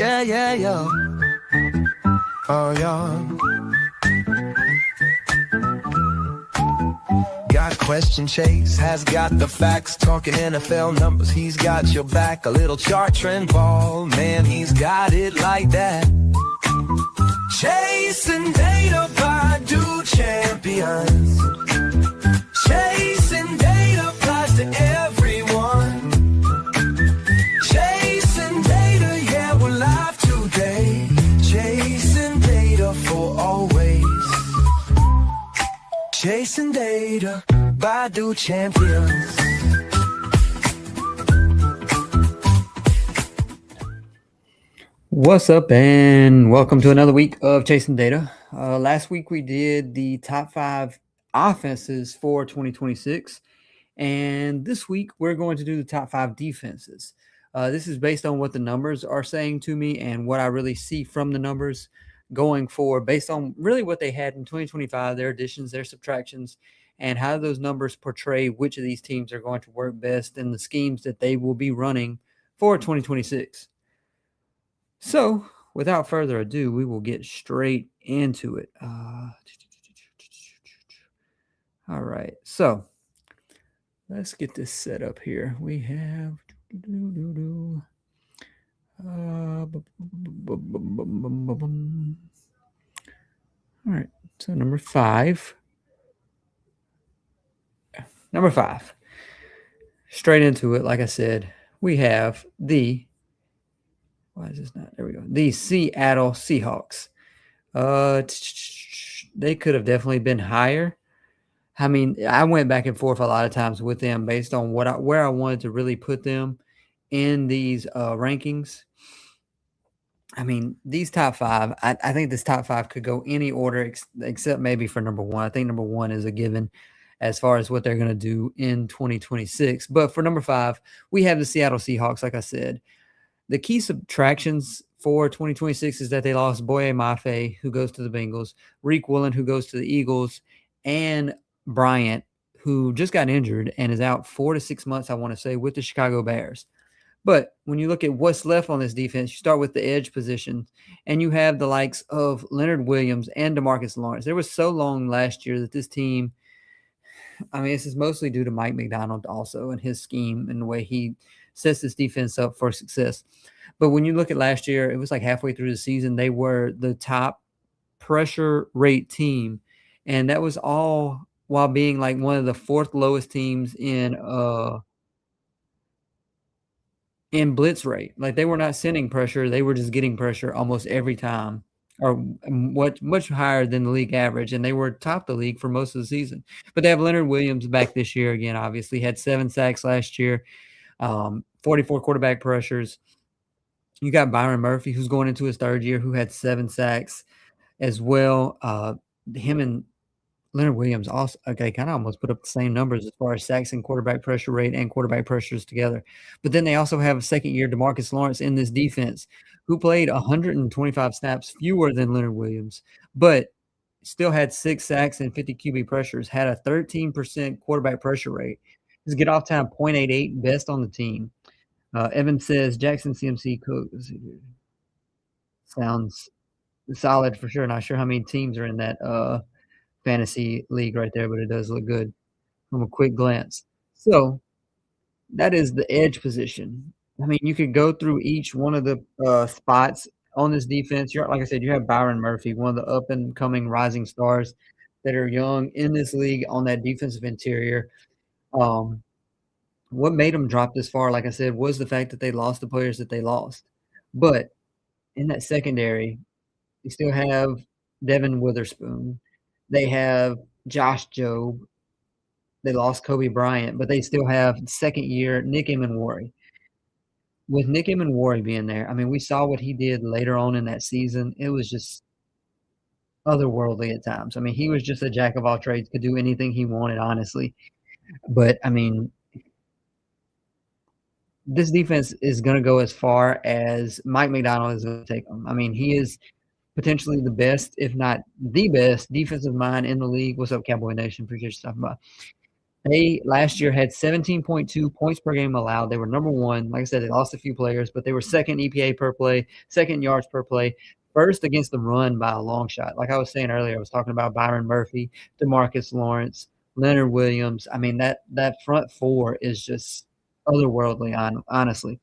yeah. Oh, yeah. Got question, Chase has got the facts. Talking NFL numbers, he's got your back. A little chart trend ball, man, he's got it like that. Chasing data by do champions. Chasing data applies to everyone. Chasing data, yeah, we're live today. Chasing data for always. Chasing data by do champions. What's up, and welcome to another week of Chasing Data. Last week we did the top 5 offenses for 2026, and this week we're going to do the top 5 defenses. This is based on what the numbers are saying to me and what I really see from the numbers going forward, based on really what they had in 2025, their additions, their subtractions, and how those numbers portray which of these teams are going to work best in the schemes that they will be running for 2026. So, without further ado, we will get straight into it. All right, so let's get this set up here. We have all right, so number five, straight into it. Like I said, we have the why is this not? There we go. The Seattle Seahawks. They could have definitely been higher. I mean, I went back and forth a lot of times with them based on where I wanted to really put them in these rankings. I mean, these top 5, I think this top 5 could go any order except maybe for number 1. I think number 1 is a given as far as what they're going to do in 2026. But for number 5, we have the Seattle Seahawks, like I said. The key subtractions for 2026 is that they lost Boye Mafe, who goes to the Bengals, Reek Woolen, who goes to the Eagles, and Bryant, who just got injured and is out 4 to 6 months, I want to say, with the Chicago Bears. But when you look at what's left on this defense, you start with the edge position, and you have the likes of Leonard Williams and DeMarcus Lawrence. There was so long last year that this team, I mean, this is mostly due to Mike Macdonald also and his scheme and the way he sets this defense up for success. But when you look at last year, it was like halfway through the season, they were the top pressure rate team. And that was all while being like one of the 4th lowest teams in blitz rate. Like they were not sending pressure. They were just getting pressure almost every time, or much higher than the league average. And they were top the league for most of the season. But they have Leonard Williams back this year again, obviously. Had 7 sacks last year. 44 quarterback pressures. You got Byron Murphy, who's going into his 3rd year, who had 7 sacks as well. Him and Leonard Williams also, okay, kind of almost put up the same numbers as far as sacks and quarterback pressure rate and quarterback pressures together. But then they also have a 2nd year DeMarcus Lawrence in this defense, who played 125 snaps fewer than Leonard Williams, but still had 6 sacks and 50 QB pressures, had a 13% quarterback pressure rate. His get off time 0.88, best on the team. Evan says Jackson CMC Cook sounds solid for sure. Not sure how many teams are in that fantasy league right there, but it does look good from a quick glance. So that is the edge position. I mean, you could go through each one of the spots on this defense. Like I said, you have Byron Murphy, one of the up-and-coming rising stars that are young in this league on that defensive interior. What made them drop this far, like I said, was the fact that they lost the players that they lost. But in that secondary, you still have Devin Witherspoon. They have Josh Jobe. They lost Kobe Bryant, but they still have 2nd year Nick Emmanwori. With Nick Emmanwori being there, I mean, we saw what he did later on in that season. It was just otherworldly at times. I mean, he was just a jack of all trades, could do anything he wanted, honestly. But, I mean, this defense is going to go as far as Mike Macdonald is going to take them. I mean, he is potentially the best, if not the best, defensive mind in the league. What's up, Cowboy Nation? Appreciate you stopping by. They last year had 17.2 points per game allowed. They were number one. Like I said, they lost a few players, but they were second EPA per play, second yards per play, first against the run by a long shot. Like I was saying earlier, I was talking about Byron Murphy, Demarcus Lawrence, Leonard Williams. I mean, that front four is just otherworldly, honestly.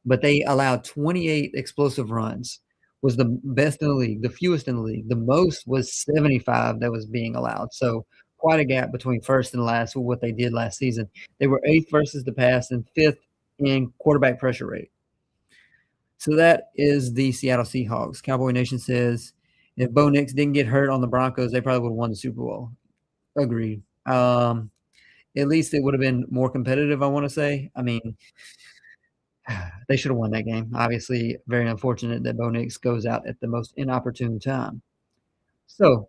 But they allowed 28 explosive runs, was the best in the league, the fewest in the league. The most was 75 that was being allowed. So quite a gap between first and last with what they did last season. They were eighth versus the pass and fifth in quarterback pressure rate. So that is the Seattle Seahawks. Cowboy Nation says if Bo Nix didn't get hurt on the Broncos, they probably would have won the Super Bowl. Agreed. At least it would have been more competitive, I want to say. I mean, they should have won that game. Obviously, very unfortunate that Bo Nix goes out at the most inopportune time. So,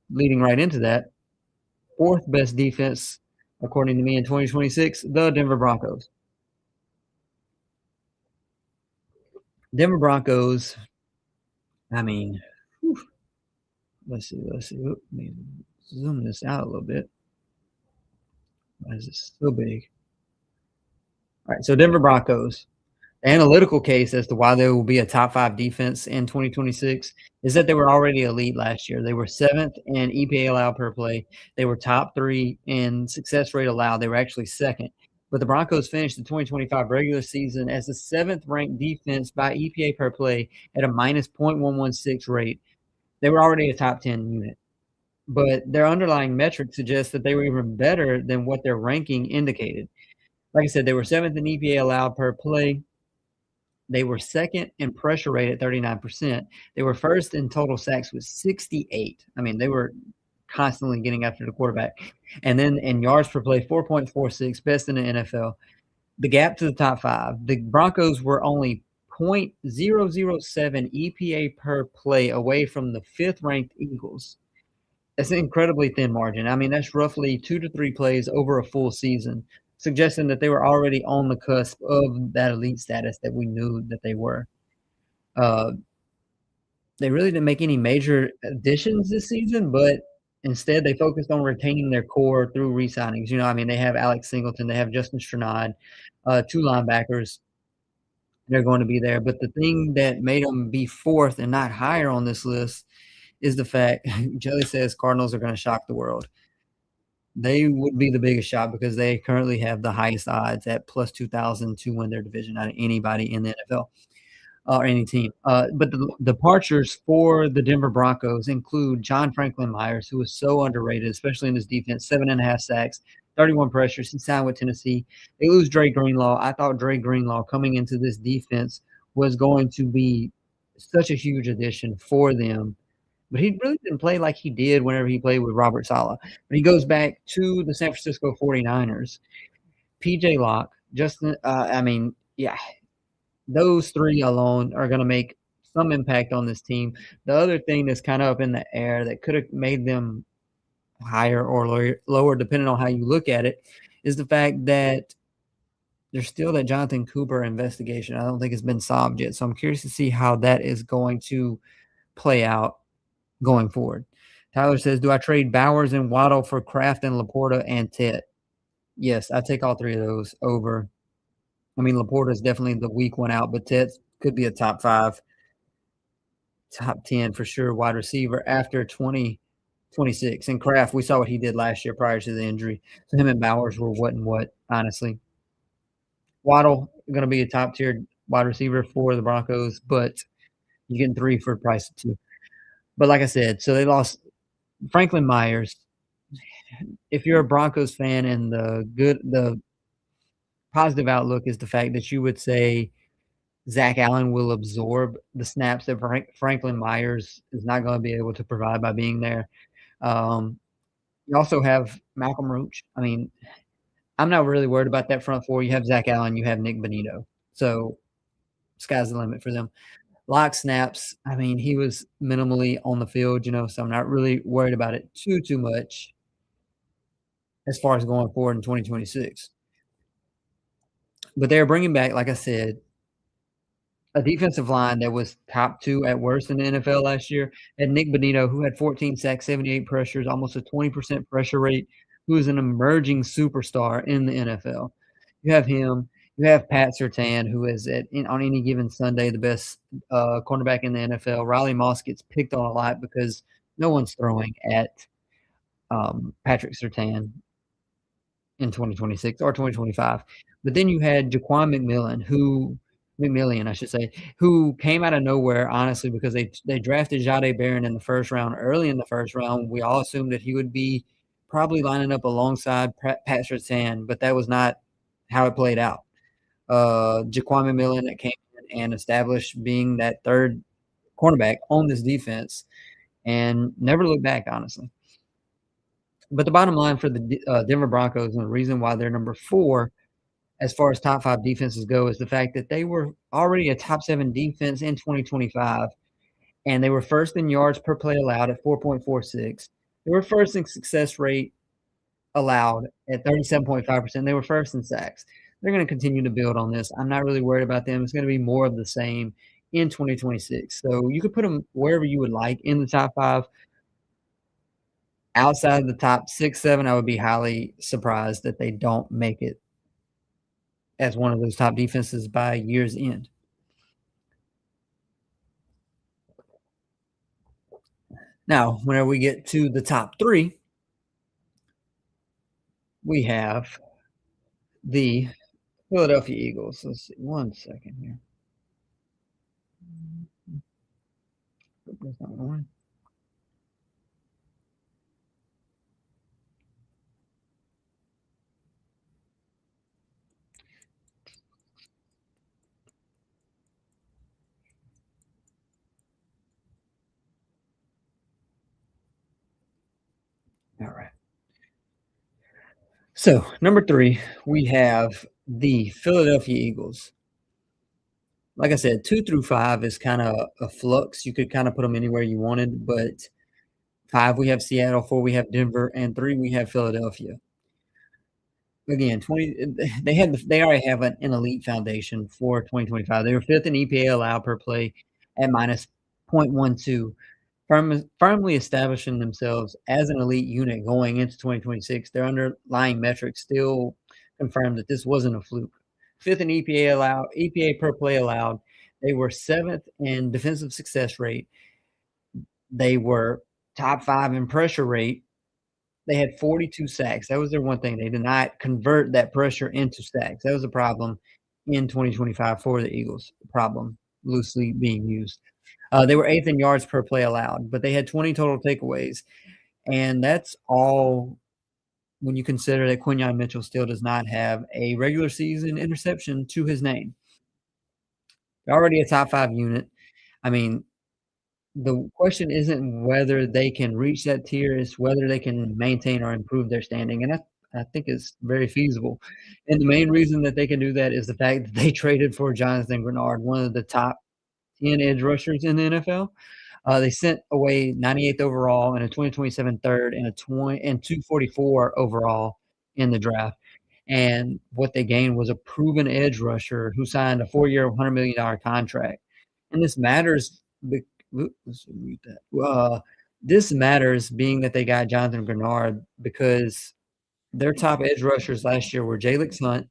leading right into that, fourth best defense, according to me, in 2026, the Denver Broncos. Denver Broncos, I mean, whew, let's see. Let me zoom this out a little bit. Why is this so big? All right, so Denver Broncos, analytical case as to why they will be a top five defense in 2026 is that they were already elite last year. They were seventh in EPA allowed per play. They were top three in success rate allowed. They were actually second. But the Broncos finished the 2025 regular season as the seventh ranked defense by EPA per play at a minus 0.116 rate. They were already a top 10 unit. But their underlying metrics suggest that they were even better than what their ranking indicated. Like I said, they were seventh in EPA allowed per play. They were second in pressure rate at 39%. They were first in total sacks with 68. I mean, they were constantly getting after the quarterback. And then in yards per play, 4.46, best in the NFL. The gap to the top five, the Broncos were only 0.007 EPA per play away from the fifth ranked Eagles. That's an incredibly thin margin. I mean, that's roughly 2 to 3 plays over a full season, suggesting that they were already on the cusp of that elite status that we knew that they were. They really didn't make any major additions this season, but instead they focused on retaining their core through re-signings. You know, I mean, they have Alex Singleton, they have Justin Strnad, two linebackers. They're going to be there. But the thing that made them be fourth and not higher on this list is the fact Jelly says Cardinals are going to shock the world. They would be the biggest shock because they currently have the highest odds at plus 2,000 to win their division out of anybody in the NFL or any team. But the departures for the Denver Broncos include John Franklin Myers, who was so underrated, especially in his defense, 7.5 sacks, 31 pressures. He signed with Tennessee. They lose Dre Greenlaw. I thought Dre Greenlaw coming into this defense was going to be such a huge addition for them. But he really didn't play like he did whenever he played with Robert Saleh. But he goes back to the San Francisco 49ers. PJ Locke, Justin, yeah, those three alone are going to make some impact on this team. The other thing that's kind of up in the air that could have made them higher or lower, depending on how you look at it, is the fact that there's still that Jonathan Cooper investigation. I don't think it's been solved yet. So I'm curious to see how that is going to play out going forward. Tyler says, do I trade Bowers and Waddle for Kraft and Laporta and Tet? Yes, I take all three of those over. I mean, Laporta is definitely the weak one out, but Tet could be a top 5, top 10 for sure wide receiver after 2026. And Kraft, we saw what he did last year prior to the injury. So him and Bowers were what and what, honestly. Waddle going to be a top tier wide receiver for the Broncos, but you're getting 3 for the price of 2. But like I said, so they lost Franklin Myers. If you're a Broncos fan and the positive outlook is the fact that you would say Zach Allen will absorb the snaps that Franklin Myers is not going to be able to provide by being there. You also have Malcolm Roach. I mean, I'm not really worried about that front four. You have Zach Allen, you have Nick Bonito. So sky's the limit for them. Locke snaps, I mean, he was minimally on the field, so I'm not really worried about it too much as far as going forward in 2026. But they're bringing back, like I said, a defensive line that was top 2 at worst in the NFL last year, and Nick Bonito, who had 14 sacks, 78 pressures, almost a 20% pressure rate, who is an emerging superstar in the NFL. You have him. You have Pat Surtain, who is on any given Sunday the best cornerback in the NFL. Riley Moss gets picked on a lot because no one's throwing at Patrick Surtain in 2026 or 2025. But then you had Jaquan McMillian, I should say, who came out of nowhere, honestly, because they drafted Jahdae Barron in the first round, early in the first round. We all assumed that he would be probably lining up alongside Pat Surtain, but that was not how it played out. Jaquan McMillian that came in and established being that third cornerback on this defense and never looked back, honestly. But the bottom line for the Denver Broncos, and the reason why they're number 4 as far as top 5 defenses go, is the fact that they were already a top 7 defense in 2025, and they were first in yards per play allowed at 4.46. They were first in success rate allowed at 37.5%. They were first in sacks. They're going to continue to build on this. I'm not really worried about them. It's going to be more of the same in 2026. So you could put them wherever you would like in the top 5. Outside of the top 6, 7, I would be highly surprised that they don't make it as one of those top defenses by year's end. Now, whenever we get to the top 3, we have the Philadelphia Eagles. Let's see, one second here. That's not one. All right. So, number 3, we have the Philadelphia Eagles. Like I said, 2 through 5 is kinda a flux. You could kinda put them anywhere you wanted, but 5, we have Seattle, 4, we have Denver, and 3, we have Philadelphia. Again, 20 they already have an elite foundation for 2025. They were 5th in EPA allowed per play at minus -0.12, firmly establishing themselves as an elite unit going into 2026. Their underlying metrics still confirm that this wasn't a fluke. 5th in EPA per play allowed. They were 7th in defensive success rate. They were top 5 in pressure rate. They had 42 sacks. That was their one thing. They did not convert that pressure into sacks. That was a problem in 2025 for the Eagles. Problem loosely being used. They were 8th in yards per play allowed, but they had 20 total takeaways, and that's all when you consider that Quinyon Mitchell still does not have a regular season interception to his name. They're already a top 5 unit. I mean, the question isn't whether they can reach that tier, it's whether they can maintain or improve their standing, and I think it's very feasible. And the main reason that they can do that is the fact that they traded for Jonathan Grenard, one of the top 10 edge rushers in the NFL. They sent away 98th overall and a 2027 third and a 244 overall in the draft. And what they gained was a proven edge rusher who signed a 4-year, $100 million contract. And this matters. Let's mute that. This matters being that they got Jonathan Grenard because their top edge rushers last year were Jalen Hunt,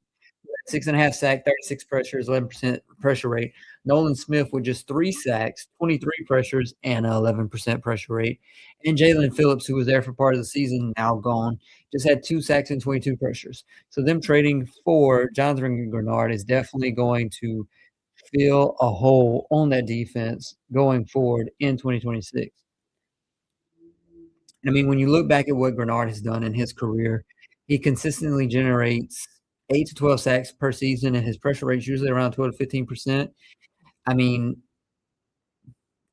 6.5 sacks, 36 pressures, 11% pressure rate. Nolan Smith with just 3 sacks, 23 pressures, and an 11% pressure rate. And Jalen Phillips, who was there for part of the season, now gone, just had 2 sacks and 22 pressures. So them trading for Jonathan Grenard is definitely going to fill a hole on that defense going forward in 2026. And I mean, when you look back at what Grenard has done in his career, he consistently generates 8 to 12 sacks per season, and his pressure rate is usually around 12 to 15%. I mean,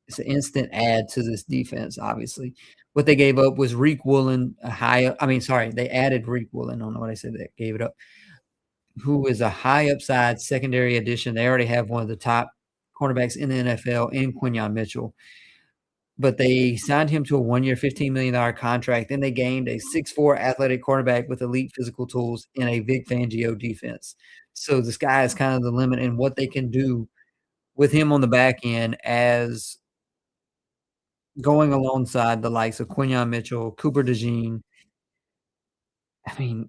it's an instant add to this defense, obviously. What they gave up was Reek Woolen, they added Reek Woolen. I don't know what I said that gave it up, who is a high upside secondary addition. They already have one of the top cornerbacks in the NFL in Quinyon Mitchell. But they signed him to a 1-year, $15 million contract. Then they gained a 6'4" athletic cornerback with elite physical tools in a Vic Fangio defense. So the sky is kind of the limit in what they can do with him on the back end as going alongside the likes of Quinyon Mitchell, Cooper DeJean. I mean,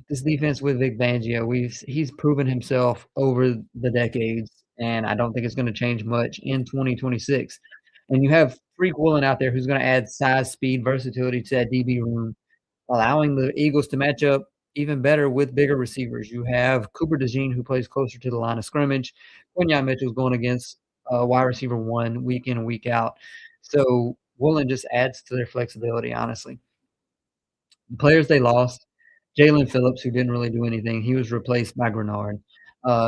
this defense with Vic Fangio, he's proven himself over the decades, and I don't think it's gonna change much in 2026. And you have Freak Woolen out there who's gonna add size, speed, versatility to that DB room, allowing the Eagles to match up even better with bigger receivers. You have Cooper DeJean, who plays closer to the line of scrimmage. Quinyon Mitchell's going against wide receiver one week in and week out. So Woolen just adds to their flexibility, honestly. The players they lost, Jalen Phillips, who didn't really do anything, he was replaced by Grenard.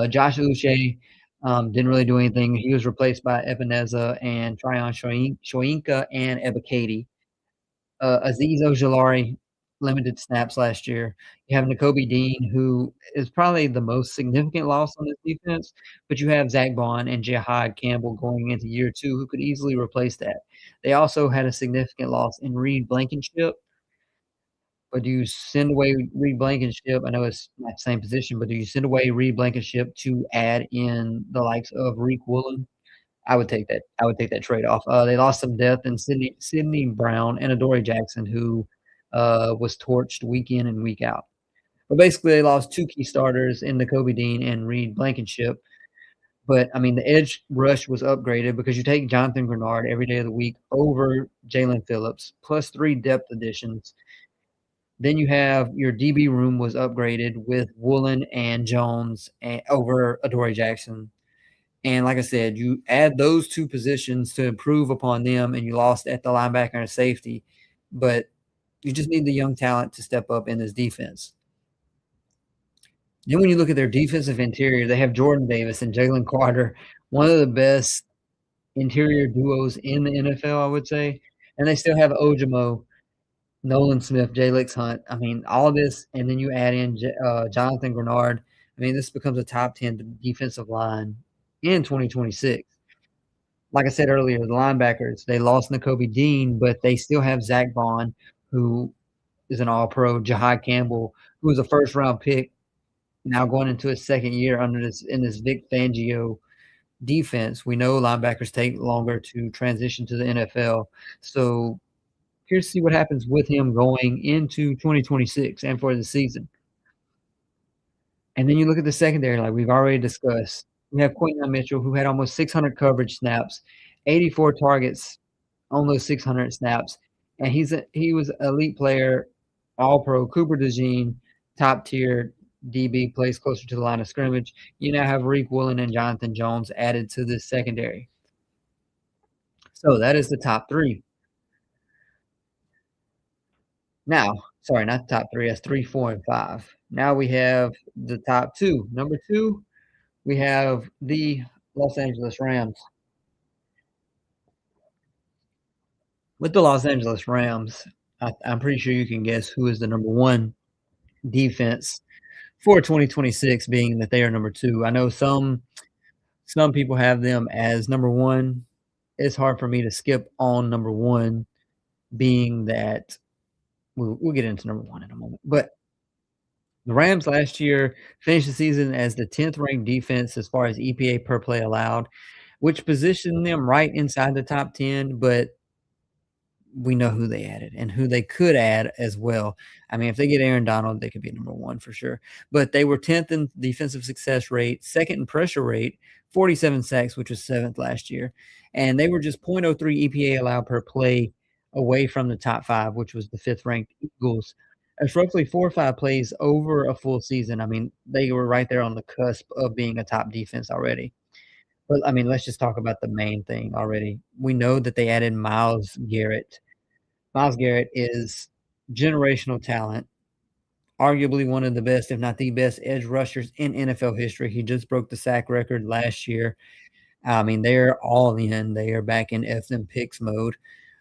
Josh Uche didn't really do anything. He was replaced by Ebenezer and Tryon Shoyinka and Ebiketie. Azeez Ojulari, limited snaps last year. You have Nakobe Dean, who is probably the most significant loss on this defense, but you have Zach Bond and Jahad Campbell going into year 2 who could easily replace that. They also had a significant loss in Reed Blankenship, but do you send away Reed Blankenship? I know it's not the same position, but do you send away Reed Blankenship to add in the likes of Reek Woolen? I would take that. I would take that trade off. They lost some depth in Sydney Brown and Adoree Jackson, who was torched week in and week out. But basically, they lost 2 key starters in Nakobe Dean and Reed Blankenship. But I mean, the edge rush was upgraded because you take Jonathan Grenard every day of the week over Jalen Phillips, plus 3 depth additions. Then you have your DB room was upgraded with Woolen and Jones over Adoree Jackson. And like I said, you add those 2 positions to improve upon them, and you lost at the linebacker and safety. But you just need the young talent to step up in this defense. Then when you look at their defensive interior, they have Jordan Davis and Jalen Carter, one of the best interior duos in the NFL, I would say. And they still have Ojimo, Nolan Smith, Jalix Hunt. I mean, all this, and then you add in Jonathan Grenard. I mean, this becomes a top 10 defensive line in 2026. Like I said earlier, the linebackers, they lost Nakobe Dean, but they still have Zach Bond, who is an all-pro, Jahad Campbell, who was a first-round pick, now going into his second year under this Vic Fangio defense. We know linebackers take longer to transition to the NFL. So curious to see what happens with him going into 2026 and for the season. And then you look at the secondary, like we've already discussed. We have Quinyon Mitchell, who had almost 600 coverage snaps, 84 targets on those 600 snaps, and he was elite player, all pro. Cooper DeJean, top tier DB, plays closer to the line of scrimmage. You now have Reek Woolen and Jonathan Jones added to this secondary. So that is the top 3. Now, sorry, not the top 3. That's 3, 4, and 5. Now we have the top 2. Number 2, we have the Los Angeles Rams. With the Los Angeles Rams, I'm pretty sure you can guess who is the number 1 defense for 2026, being that they are number 2. I know some people have them as number 1. It's hard for me to skip on number 1, being that we'll get into number 1 in a moment. But the Rams last year finished the season as the 10th ranked defense as far as EPA per play allowed, which positioned them right inside the top 10, but we know who they added and who they could add as well. I mean, if they get Aaron Donald, they could be number 1 for sure. But they were 10th in defensive success rate, 2nd in pressure rate, 47 sacks, which was 7th last year. And they were just .03 EPA allowed per play away from the top 5, which was the 5th ranked Eagles. It's roughly 4 or 5 plays over a full season. I mean, they were right there on the cusp of being a top defense already. But, I mean, let's just talk about the main thing already. We know that they added Myles Garrett. Myles Garrett is generational talent, arguably one of the best, if not the best, edge rushers in NFL history. He just broke the sack record last year. I mean, they're all in. They are back in F them picks mode.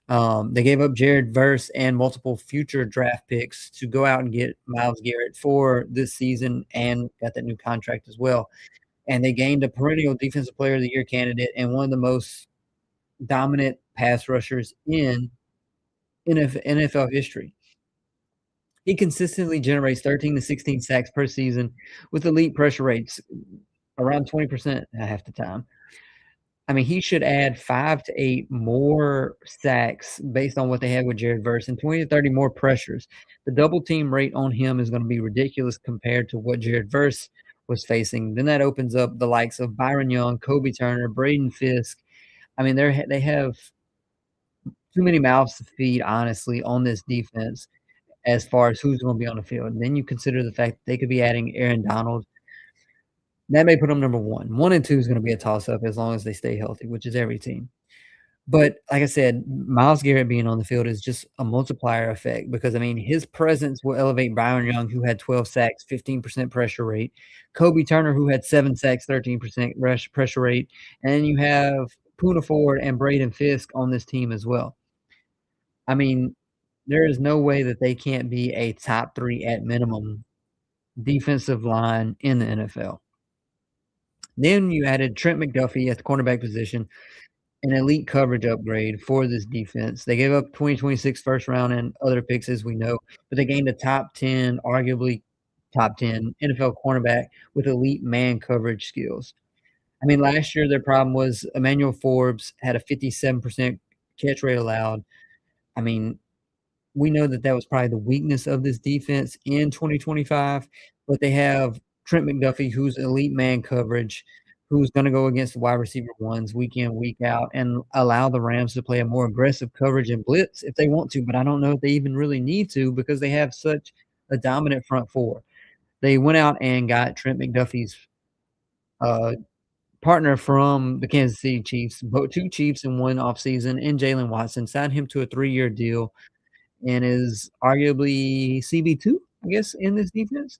They gave up Jared Verse and multiple future draft picks to go out and get Myles Garrett for this season and got that new contract as well. And they gained a perennial Defensive Player of the Year candidate and one of the most dominant pass rushers in NFL history. He consistently generates 13 to 16 sacks per season with elite pressure rates around 20% half the time. I mean, he should add 5 to 8 more sacks based on what they had with Jared Verse and 20 to 30 more pressures. The double team rate on him is gonna be ridiculous compared to what Jared Verse was facing. Then that opens up the likes of Byron Young, Kobe Turner, Braden Fisk. I mean, they have too many mouths to feed, honestly, on this defense as far as who's gonna be on the field. And then you consider the fact that they could be adding Aaron Donald. That may put them number 1. 1 and 2 is gonna be a toss-up as long as they stay healthy, which is every team. But like I said, Myles Garrett being on the field is just a multiplier effect because, I mean, his presence will elevate Byron Young, who had 12 sacks, 15% pressure rate, Kobe Turner, who had 7 sacks, 13% pressure rate, and then you have Poona Ford and Braden Fisk on this team as well. I mean, there is no way that they can't be a top 3 at minimum defensive line in the NFL. Then you added Trent McDuffie at the cornerback position, an elite coverage upgrade for this defense. They gave up 2026 first round and other picks, as we know, but they gained a top 10, arguably top 10 NFL cornerback with elite man coverage skills. I mean, last year their problem was Emmanuel Forbes had a 57% catch rate allowed. I mean, we know that that was probably the weakness of this defense in 2025, but they have Trent McDuffie, who's elite man coverage, who's gonna go against the wide receiver ones week in, week out, and allow the Rams to play a more aggressive coverage and blitz if they want to, but I don't know if they even really need to because they have such a dominant front four. They went out and got Trent McDuffie's, uh, partner from the Kansas City Chiefs, both 2 Chiefs in one offseason, and Jalen Watson, signed him to a 3-year deal and is arguably CB2, I guess, in this defense.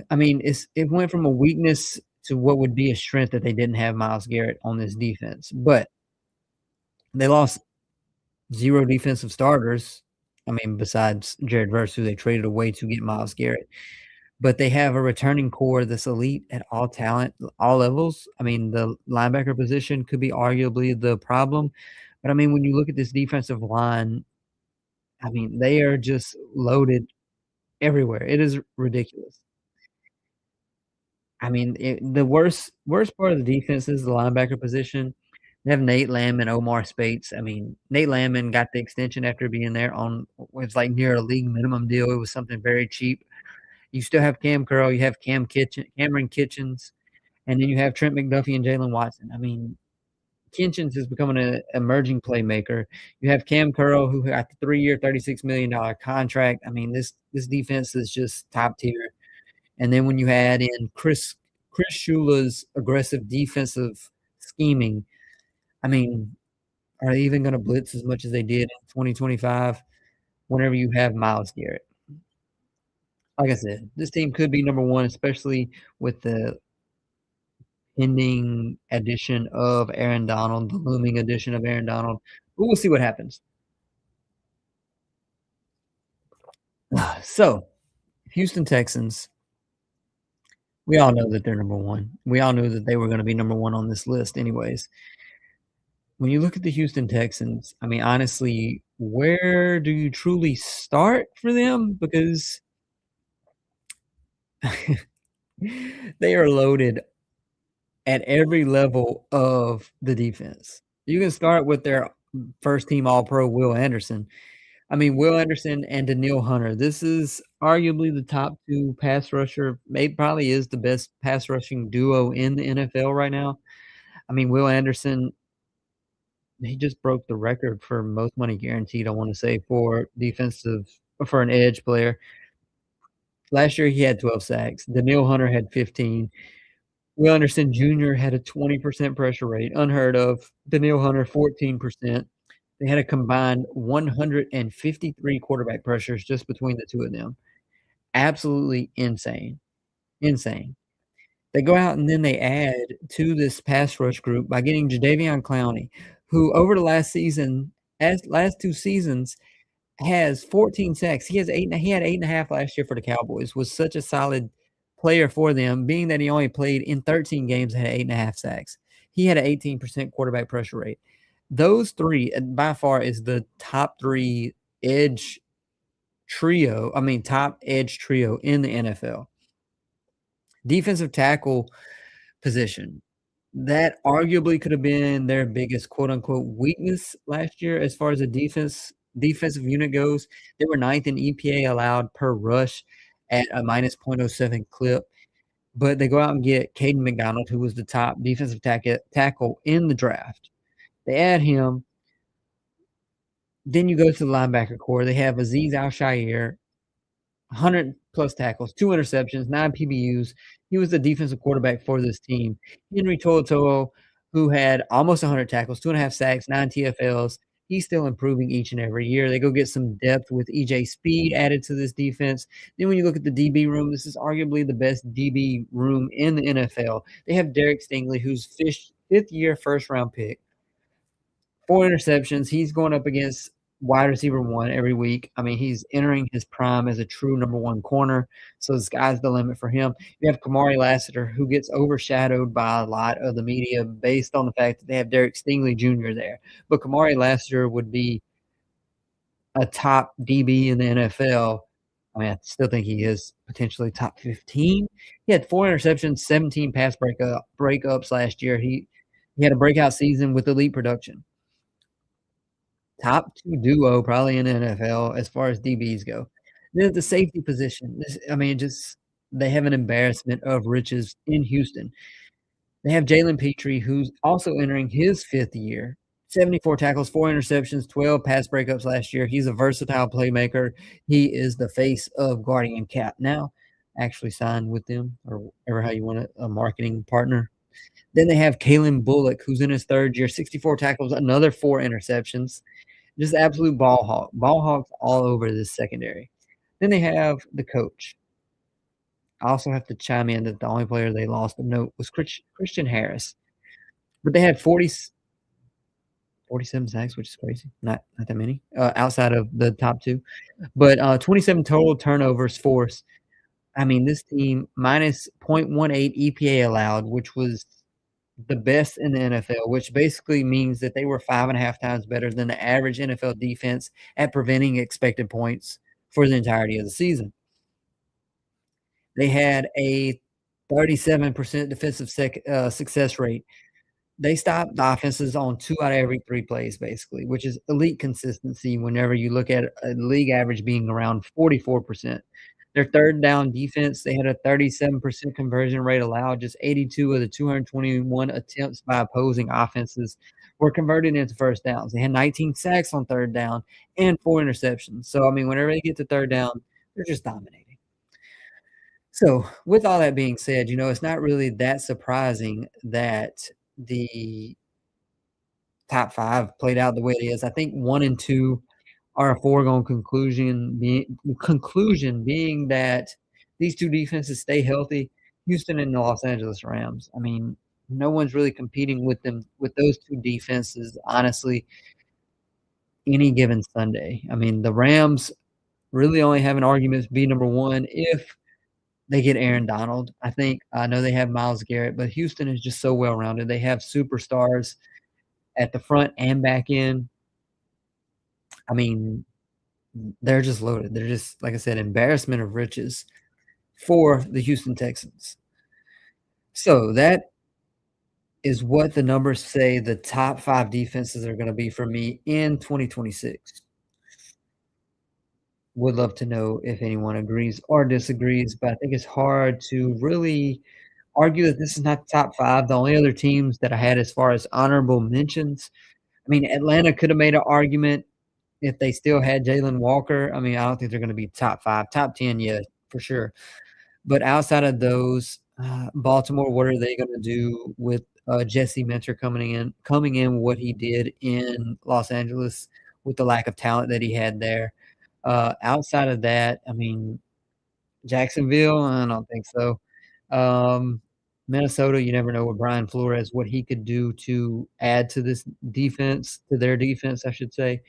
I mean, it went from a weakness to what would be a strength that they didn't have Myles Garrett on this defense, but they lost 0 defensive starters. I mean, besides Jared Verse, who they traded away to get Myles Garrett, but they have a returning core that's elite at all talent, all levels. I mean, the linebacker position could be arguably the problem, but I mean, when you look at this defensive line, I mean, they are just loaded everywhere. It is ridiculous. I mean, the worst part of the defense is the linebacker position. They have Nate Lamb and Omar Speights. I mean, Nate Landman got the extension after being there on was like near a league minimum deal. It was something very cheap. You still have Cam Curl, you have Cameron Kitchens, and then you have Trent McDuffie and Jalen Watson. I mean, Kitchens is becoming an emerging playmaker. You have Cam Curl, who got the 3-year, $36 million contract. I mean, this defense is just top tier. And then when you add in Chris Shula's aggressive defensive scheming, I mean, are they even gonna blitz as much as they did in 2025 whenever you have Myles Garrett? Like I said, this team could be number 1, especially with the pending addition of Aaron Donald, the looming addition of Aaron Donald. But we'll see what happens. So, Houston Texans, we all know that they're number 1. We all knew that they were gonna be number 1 on this list anyways. When you look at the Houston Texans, I mean, honestly, where do you truly start for them? Because they are loaded at every level of the defense. You can start with their first team All-Pro, Will Anderson. I mean, Will Anderson and Danielle Hunter. This is arguably the top 2 pass rusher, maybe probably is the best pass rushing duo in the NFL right now. I mean, Will Anderson, he just broke the record for most money guaranteed, I wanna say, for an edge player. Last year, he had 12 sacks. Danielle Hunter had 15. Will Anderson Jr. had a 20% pressure rate, unheard of. Danielle Hunter, 14%. They had a combined 153 quarterback pressures just between the 2 of them. Absolutely insane, insane. They go out and then they add to this pass rush group by getting Jadeveon Clowney, who over the last 2 seasons has 14 sacks. He had 8 and a half last year for the Cowboys, was such a solid player for them, being that he only played in 13 games and had 8 and a half sacks. He had an 18% quarterback pressure rate. Those 3, by far, is the top 3 edge top edge trio in the NFL. Defensive tackle position. That arguably could have been their biggest quote unquote weakness last year as far as the defensive unit goes. They were 9th in EPA allowed per rush at a minus .07 clip, but they go out and get Caden McDonald, who was the top defensive tackle in the draft. They add him. Then you go to the linebacker core. They have Azeez Al-Shaair, 100 plus tackles, 2 interceptions, 9 PBUs. He was the defensive quarterback for this team. Henry To'oTo'o, who had almost 100 tackles, 2.5 sacks, 9 TFLs. He's still improving each and every year. They go get some depth with EJ Speed added to this defense. Then when you look at the DB room, this is arguably the best DB room in the NFL. They have Derek Stingley, who's fifth-year first-round pick. 4 interceptions. He's going up against wide receiver 1 every week. I mean, he's entering his prime as a true number 1 corner, so the sky's the limit for him. You have Kamari Lassiter, who gets overshadowed by a lot of the media based on the fact that they have Derek Stingley Jr. there. But Kamari Lassiter would be a top DB in the NFL. I mean, I still think he is potentially top 15. He had 4 interceptions, 17 pass breakups last year. He had a breakout season with elite production. Top 2 duo probably in the NFL as far as DBs go. Then at the safety position, they have an embarrassment of riches in Houston. They have Jalen Petrie, who's also entering his 5th year. 74 tackles, 4 interceptions, 12 pass breakups last year. He's a versatile playmaker. He is the face of Guardian Cap now, actually signed with them, or whatever how you want it, a marketing partner. Then they have Kalen Bullock, who's in his 3rd year, 64 tackles, another 4 interceptions. Just absolute ball hawk. Ball hawks all over this secondary. Then they have the coach. I also have to chime in that the only player they lost of note was Christian Harris. But they had 47 sacks, which is crazy. Not that many, outside of the top 2. But 27 total turnovers forced. I mean, this team minus .18 EPA allowed, which was the best in the NFL, which basically means that they were 5.5 times better than the average NFL defense at preventing expected points for the entirety of the season. They had a 37% defensive success rate. They stopped the offenses on 2 out of every 3 plays, basically, which is elite consistency whenever you look at a league average being around 44%. Their 3rd down defense, they had a 37% conversion rate allowed. Just 82 of the 221 attempts by opposing offenses were converted into first downs. They had 19 sacks on 3rd down and 4 interceptions. So, I mean, whenever they get to 3rd down, they're just dominating. So, with all that being said, it's not really that surprising that the top 5 played out the way it is. I think 1 and 2 are a foregone conclusion being that these 2 defenses stay healthy, Houston and the Los Angeles Rams. I mean, no one's really competing with them with those 2 defenses, honestly, any given Sunday. I mean, the Rams really only have an argument to be number 1 if they get Aaron Donald. I know they have Myles Garrett, but Houston is just so well-rounded. They have superstars at the front and back end. I mean, they're just loaded. They're just, like I said, embarrassment of riches for the Houston Texans. So that is what the numbers say the top 5 defenses are going to be for me in 2026. Would love to know if anyone agrees or disagrees, but I think it's hard to really argue that this is not the top 5. The only other teams that I had as far as honorable mentions, I mean, Atlanta could have made an argument if they still had Jalen Walker. I mean, I don't think they're going to be top 5. Top 10, yeah, for sure. But outside of those, Baltimore, what are they going to do with Jesse Minter coming in what he did in Los Angeles with the lack of talent that he had there? Outside of that, I mean, Jacksonville, I don't think so. Minnesota, you never know with Brian Flores, what he could do to add to this defense, to their defense, I should say.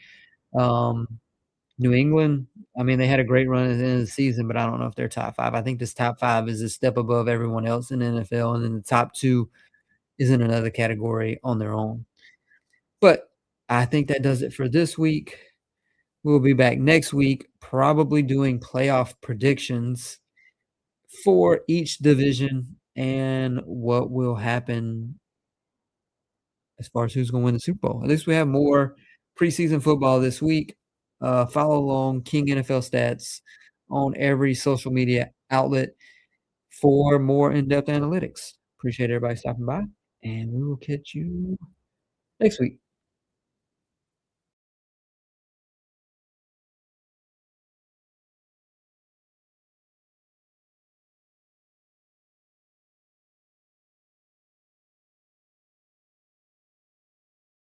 New England, I mean, they had a great run at the end of the season, but I don't know if they're top 5. I think this top 5 is a step above everyone else in the NFL, and then the top 2 is in another category on their own. But I think that does it for this week. We'll be back next week, probably doing playoff predictions for each division and what will happen as far as who's gonna win the Super Bowl. At least we have more preseason football this week. Follow along King NFL Stats on every social media outlet for more in-depth analytics. Appreciate everybody stopping by, and we will catch you next week.